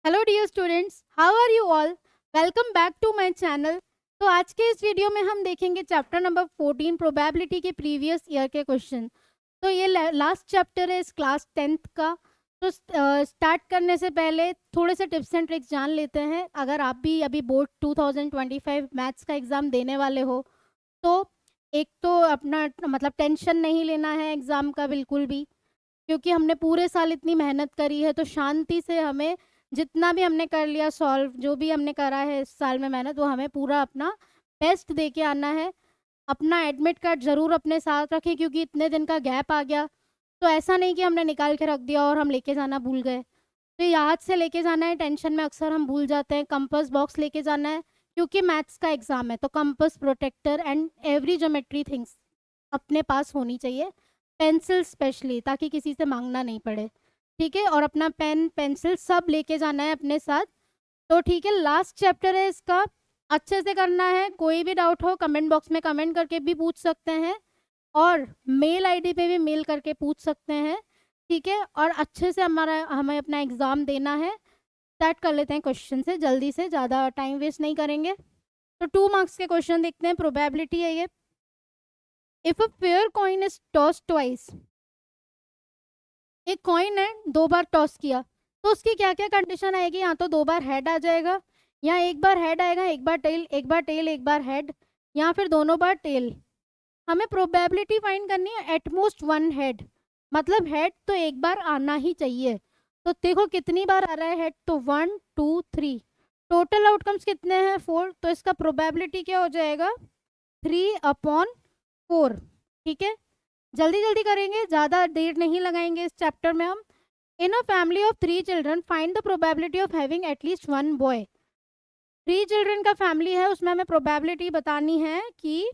Hello dear students, how are you all. Welcome back to my channel. तो आज के इस वीडियो में हम देखेंगे चैप्टर नंबर 14 प्रोबेबिलिटी के प्रीवियस ईयर के क्वेश्चन। तो ये लास्ट चैप्टर है इस क्लास 10th का। तो स्टार्ट करने से पहले थोड़े से टिप्स एंड ट्रिक्स जान लेते हैं। अगर आप भी अभी बोर्ड 2025 मैथ्स का एग्ज़ाम देने वाले हो तो एक तो अपना मतलब टेंशन नहीं लेना है एग्ज़ाम का बिल्कुल भी, क्योंकि हमने पूरे साल इतनी मेहनत करी है। तो शांति से हमें जितना भी हमने कर लिया सॉल्व, जो भी हमने करा है इस साल में मेहनत, वो हमें पूरा अपना बेस्ट दे के आना है। अपना एडमिट कार्ड ज़रूर अपने साथ रखें, क्योंकि इतने दिन का गैप आ गया। तो ऐसा नहीं कि हमने निकाल के रख दिया और हम लेके जाना भूल गए। तो याद से लेके जाना है, टेंशन में अक्सर हम भूल जाते हैं। कंपास बॉक्स लेके जाना है, क्योंकि मैथ्स का एग्ज़ाम है। तो compass, protractor and every geometry things अपने पास होनी चाहिए। पेंसिल स्पेशली, ताकि किसी से मांगना नहीं पड़े। ठीक है, और अपना पेन पेंसिल सब लेके जाना है अपने साथ। तो ठीक है, लास्ट चैप्टर है इसका, अच्छे से करना है। कोई भी डाउट हो कमेंट बॉक्स में कमेंट करके भी पूछ सकते हैं, और मेल आईडी पे भी मेल करके पूछ सकते हैं। ठीक है, और अच्छे से हमें अपना एग्ज़ाम देना है। स्टार्ट कर लेते हैं क्वेश्चन से जल्दी से, ज़्यादा टाइम वेस्ट नहीं करेंगे। तो 2 मार्क्स के क्वेश्चन देखते हैं, प्रोबेबिलिटी है ये। If a fair coin is toss twice, एक कॉइन है, 2 बार टॉस किया, तो उसकी क्या क्या कंडीशन आएगी। या तो 2 बार हेड आ जाएगा, या एक बार हेड आएगा, एक बार टेल, एक बार टेल, एक बार हेड, या फिर दोनों बार टेल। हमें प्रोबेबिलिटी फाइंड करनी है एटमोस्ट 1 हेड, मतलब हेड तो एक बार आना ही चाहिए। तो देखो कितनी बार आ रहा है हेड, तो 1 2 3, टोटल आउटकम्स कितने हैं 4। तो इसका प्रोबेबिलिटी क्या हो जाएगा, 3/4। ठीक है, जल्दी जल्दी करेंगे, ज़्यादा देर नहीं लगाएंगे इस चैप्टर में हम। In a family of 3 children find the probability of having at least 1 boy. 3 children का फैमिली है, उसमें हमें प्रोबेबिलिटी बतानी है कि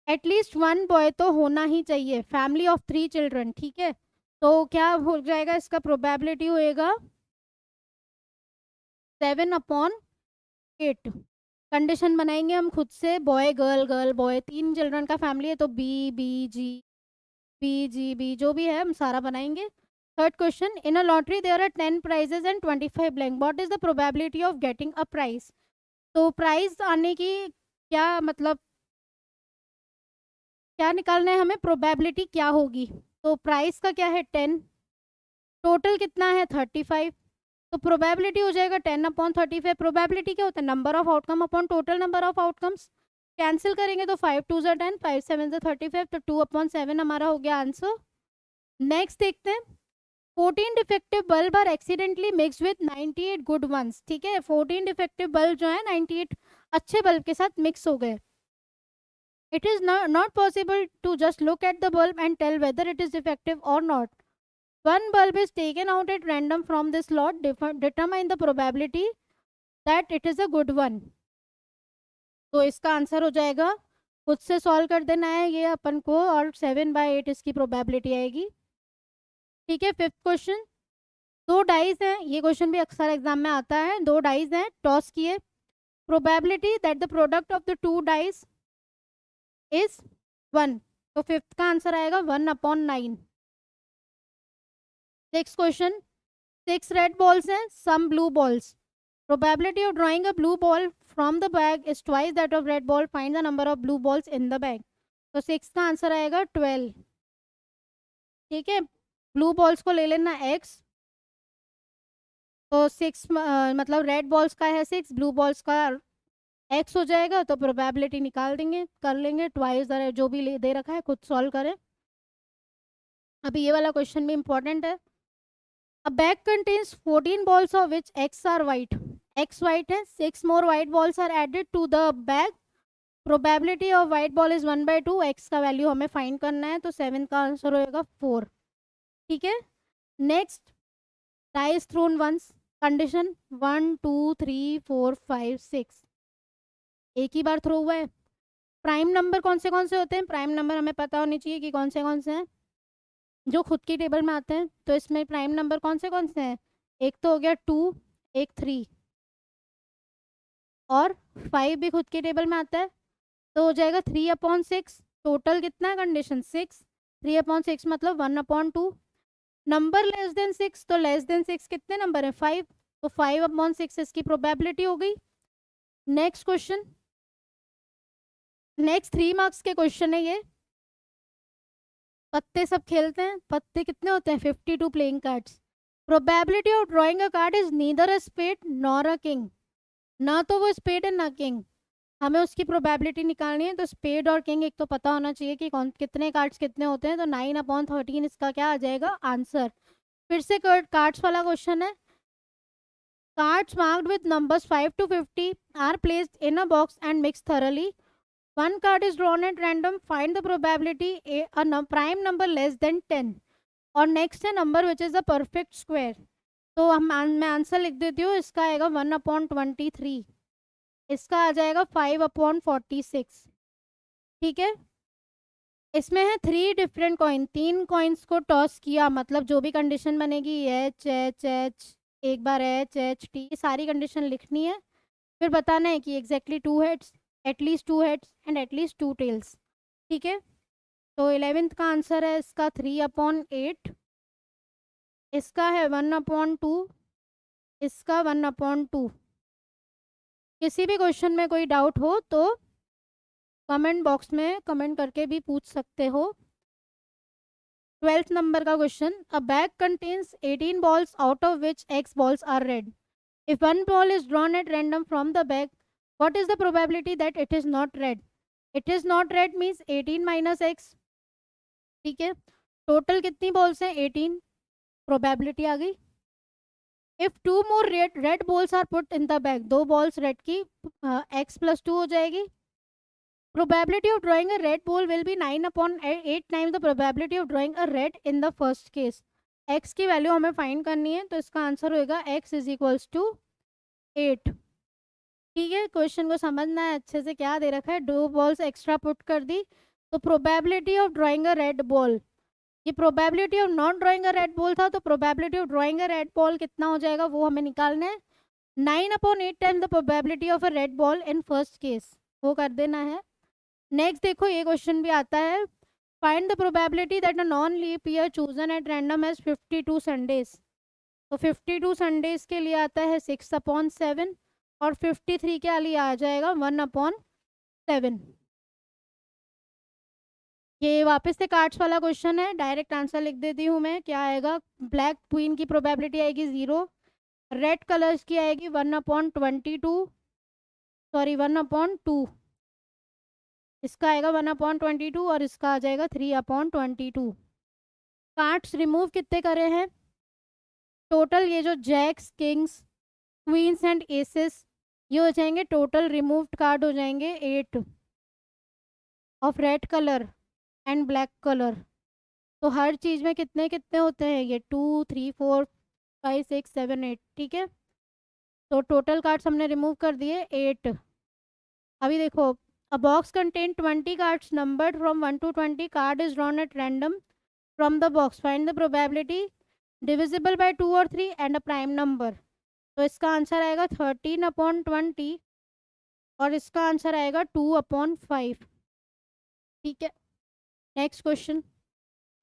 एटलीस्ट 1 बॉय तो होना ही चाहिए। फैमिली ऑफ 3 चिल्ड्रन, ठीक है। तो क्या हो जाएगा, इसका प्रोबेबिलिटी होएगा 7/8। कंडीशन बनाएंगे हम खुद से, boy girl girl boy, 3 children का फैमिली है, तो B B G, B G B, जो भी है हम सारा बनाएंगे। Third question, in a lottery there are 10 prizes and 25 blank, what is the probability of getting a prize. तो प्राइज आने की क्या मतलब, क्या निकालना है हमें, प्रोबेबिलिटी क्या होगी। तो प्राइस का क्या है 10, टोटल कितना है 35, तो प्रोबेबिलिटी हो जाएगा 10/35। प्रोबेबिलिटी क्या होता है, number of outcome upon total number of outcomes. Cancel करेंगे तो 5 2 10, 5 7 35, तो 2/7 हमारा हो गया आंसर। नेक्स्ट देखते हैं, 14 defective bulb are accidentally mixed with 98 good ones. ठीक है, 14 डिफेक्टिव बल्ब जो है 98 अच्छे बल्ब के साथ मिक्स हो गए। It is not possible to just look at the bulb and tell whether it is defective और not. One bulb is taken out at random from this lot. Determine the probability that it is a good one. तो इसका answer हो जाएगा, खुद से solve कर देना है ये अपन को, और 7/8 इसकी प्रोबेबिलिटी आएगी। ठीक है, फिफ्थ क्वेश्चन, 2 डाइज हैं, ये क्वेश्चन भी अक्सर एग्जाम में आता है। 2 डाइज हैं, टॉस किए, probability that the product of the 2 dice is 1। तो फिफ्थ का आंसर आएगा 1/9। नेक्स्ट क्वेश्चन, 6 रेड बॉल्स हैं, some blue balls, probability of drawing a blue ball from the bag is twice that of red ball, find the number of blue balls in the bag. तो 6 का answer आएगा 12। ठीक है, blue balls को ले लेना x, तो 6 मतलब रेड बॉल्स का है 6, ब्लू बॉल्स का x हो जाएगा। तो प्रोबेबिलिटी निकाल देंगे, कर लेंगे ट्वाइस, जो भी दे रखा है खुद सॉल्व करें। अभी ये वाला क्वेश्चन भी इंपॉर्टेंट है। A bag contains 14 balls of which x are white. X white है, 6 more white balls are added to the bag. Probability of white ball is 1/2. x का वैल्यू हमें फाइंड करना है, तो 7 का आंसर होएगा 4। ठीक है, next, dice thrown once, condition 1 2 3 4 5 6, एक ही बार थ्रो हुआ है। प्राइम नंबर कौन से होते हैं, प्राइम नंबर हमें पता होनी चाहिए कि कौन से हैं जो खुद की टेबल में आते हैं। तो इसमें प्राइम नंबर कौन से हैं, एक तो हो गया 2, एक 3, और 5 भी खुद की टेबल में आता है। तो हो जाएगा 3/6। टोटल कितना है कंडीशन 6, 3/6 मतलब 1/2। नंबर लेस देन 6, तो लेस देन 6 कितने नंबर है? 5, तो 5/6 इसकी प्रोबेबिलिटी हो गई। नेक्स्ट क्वेश्चन, नेक्स्ट 3 मार्क्स के क्वेश्चन है ये। पत्ते सब खेलते हैं, पत्ते कितने होते हैं? 52 playing cards. Probability of drawing a card is neither a spade nor a king. ना तो वो स्पेड है ना किंग, हमें उसकी प्रोबेबिलिटी निकालनी है। तो स्पेड और किंग एक तो पता होना चाहिए कि कौन कितने कार्ड्स कितने होते हैं, तो 9/13 इसका क्या आ जाएगा आंसर। फिर से कार्ड्स वाला क्वेश्चन है। Cards marked with numbers 5 to 50 are placed in a box and mix thoroughly. One card is drawn at random. Find the probability a prime number less than 10. और नेक्स्ट है number which is a perfect square. तो मैं answer लिख देती हूँ, इसका आएगा 1/23, इसका आ जाएगा 5/46। ठीक है, इसमें है 3 डिफरेंट कॉइन, 3 कॉइन्स को टॉस किया, मतलब जो भी कंडीशन बनेगी एच एच एच, एक बार एच एच टी, सारी कंडीशन लिखनी है। फिर बताना है कि exactly 2 heads, at least 2 heads and at least 2 tails. ठीक है, तो 11th का आंसर है इसका 3/8, इसका है 1/2, इसका 1/2। किसी भी क्वेश्चन में कोई डाउट हो तो कमेंट बॉक्स में कमेंट करके भी पूछ सकते हो। 12th नंबर का question, a bag contains 18 balls out of which x balls are red. If one ball is drawn at random from the bag, what is the probability that it is not red? It is not red means 18 minus x. ठीक है, total कितनी balls हैं? 18, probability आ गई। If 2 more red balls are put in the bag, 2 balls red की, x + 2 हो जाएगी। Probability of drawing a red ball will be 9/8 times the probability of drawing a red in the first case. x की value हमें find करनी है, तो इसका answer होगा x = 8। ठीक है, क्वेश्चन को समझना है अच्छे से, क्या दे रखा है, 2 बॉल्स एक्स्ट्रा पुट कर दी, तो probability of drawing a red ball, ये probability of not drawing a red ball था, तो probability of drawing a red ball कितना हो जाएगा वो हमें निकालना है। 9/8 time the probability of a red ball in first case, वो कर देना है। नेक्स्ट देखो, ये क्वेश्चन भी आता है, find the probability that a non leap year chosen at random has 52 Sundays. तो 52 संडेज के लिए आता है 6/7, और 53 के लिए आ जाएगा 1/7। ये वापस से कार्ड्स वाला क्वेश्चन है, डायरेक्ट आंसर लिख देती हूँ मैं, क्या आएगा, ब्लैक क्वीन की प्रोबेबिलिटी आएगी 0, रेड कलर्स की आएगी 1/22, सॉरी 1/2, इसका आएगा 1/22 और इसका आ जाएगा 3/22। कार्ड्स रिमूव कितने करे हैं टोटल? ये जो jacks, kings, queens and aces, ये हो जाएंगे टोटल रिमूव्ड कार्ड हो जाएंगे 8 of red colour and black colour. तो हर चीज़ में कितने कितने होते हैं ये, 2 3 4 5 6 7 8। ठीक है, तो टोटल कार्ड्स हमने रिमूव कर दिए 8। अभी देखो, अ box contain 20 cards numbered from 1 to 20, card is drawn at random from the box, find the probability divisible by 2 और 3 एंड अ प्राइम नंबर। तो इसका आंसर आएगा 13/20 और इसका आंसर आएगा 2/5। ठीक है, नेक्स्ट क्वेश्चन,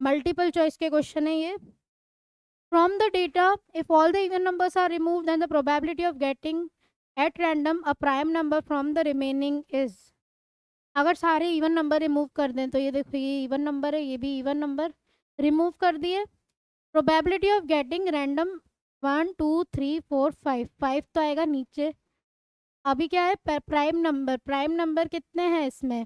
मल्टीपल चॉइस के क्वेश्चन है ये। From the data, if all the even numbers are removed then the probability of getting at random a prime number from the remaining is. अगर सारे इवन नंबर रिमूव कर दें, तो ये देखो, ये इवन नंबर है, ये भी इवन नंबर रिमूव कर दिए, प्रोबेबिलिटी ऑफ गेटिंग रैंडम 1 2 3 4 5, 5 तो आएगा नीचे। अभी क्या है, प्राइम नंबर, प्राइम नंबर कितने हैं इसमें,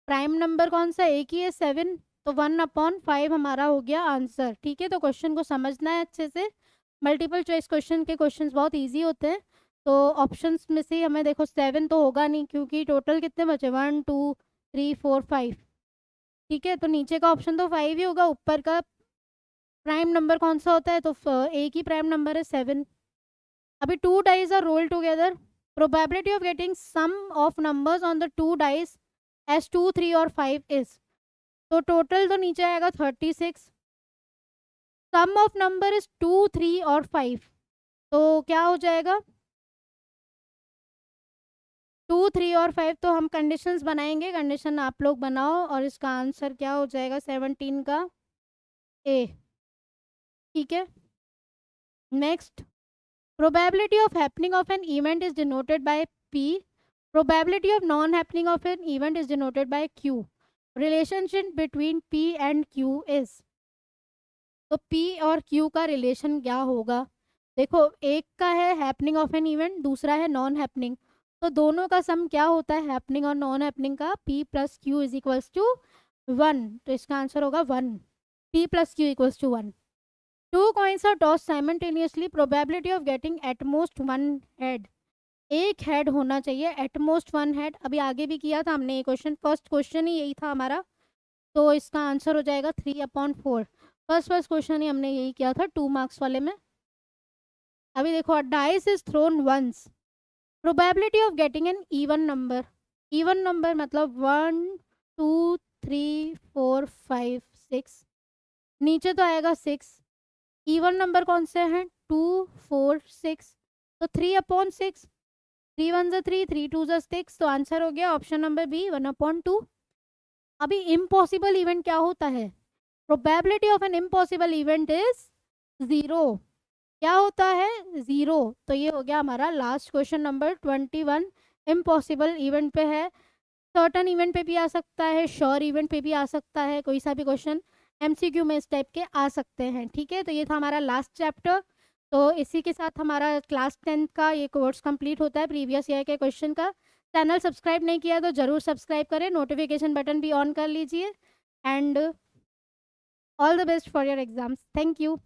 प्राइम नंबर कौन सा, एक ही है 7, तो 1/5 हमारा हो गया आंसर। ठीक है, तो क्वेश्चन को समझना है अच्छे से, मल्टीपल चॉइस क्वेश्चन के क्वेश्चंस बहुत इजी होते हैं। तो ऑप्शंस में से हमें देखो 7 तो होगा नहीं, क्योंकि टोटल कितने बचे, 1 2 3 4 5। ठीक है, तो नीचे का ऑप्शन तो 5 ही होगा, ऊपर का प्राइम नंबर कौन सा होता है, तो एक ही प्राइम नंबर है 7। अभी 2 dice are roll together, probability of getting sum of numbers on the 2 dice as 2 3 और 5 इज। तो टोटल तो नीचे आएगा 36, सम ऑफ नंबर इज 2 3 और 5, तो क्या हो जाएगा, 2, 3 और 5 तो हम कंडीशंस बनाएंगे, कंडीशन आप लोग बनाओ और इसका आंसर क्या हो जाएगा 17 का ए। ठीक है, next, probability of happening of an event is denoted by P, probability of non happening of an event is denoted by Q, relationship between P and Q is, तो P और Q का relation क्या होगा? देखो, एक का है happening of an event, दूसरा है नॉन हैपनिंग, तो दोनों का सम क्या होता है हैपनिंग और नॉन हैपनिंग का? P plus Q is equals to 1, तो इसका आंसर होगा 1, P plus Q equals to 1। Two coins are tossed simultaneously, probability of getting at most one head, एक हेड होना चाहिए, एट मोस्ट वन हेड। अभी आगे भी किया था हमने ये क्वेश्चन, फर्स्ट क्वेश्चन ही यही था हमारा, तो इसका आंसर हो जाएगा 3/4। फर्स्ट क्वेश्चन ही हमने यही किया था 2 मार्क्स वाले में। अभी देखो, dice is thrown once, probability of getting an even number, even number मतलब 1 2 3 4 5 6, नीचे तो आएगा 6, इवन नंबर कौन से हैं 2 4 6, तो 3/6, 3 1 जा 3, 3 2 जा 6, तो आंसर हो गया ऑप्शन नंबर बी 1/2। अभी इम्पॉसिबल इवेंट क्या होता है? Probability of an impossible event is 0, क्या होता है 0। तो ये हो गया हमारा last question number 21, impossible event पे है, सर्टन इवेंट पे भी आ सकता है, श्योर इवेंट पे भी आ सकता है, कोई सा भी क्वेश्चन एमसीक्यू में इस टाइप के आ सकते हैं। ठीक है, तो ये था हमारा लास्ट चैप्टर। तो इसी के साथ हमारा क्लास 10th का ये कोर्स कंप्लीट होता है, प्रीवियस ईयर के क्वेश्चन का। चैनल सब्सक्राइब नहीं किया तो ज़रूर सब्सक्राइब करें, नोटिफिकेशन बटन भी ऑन कर लीजिए, and all the best for your exams. Thank you.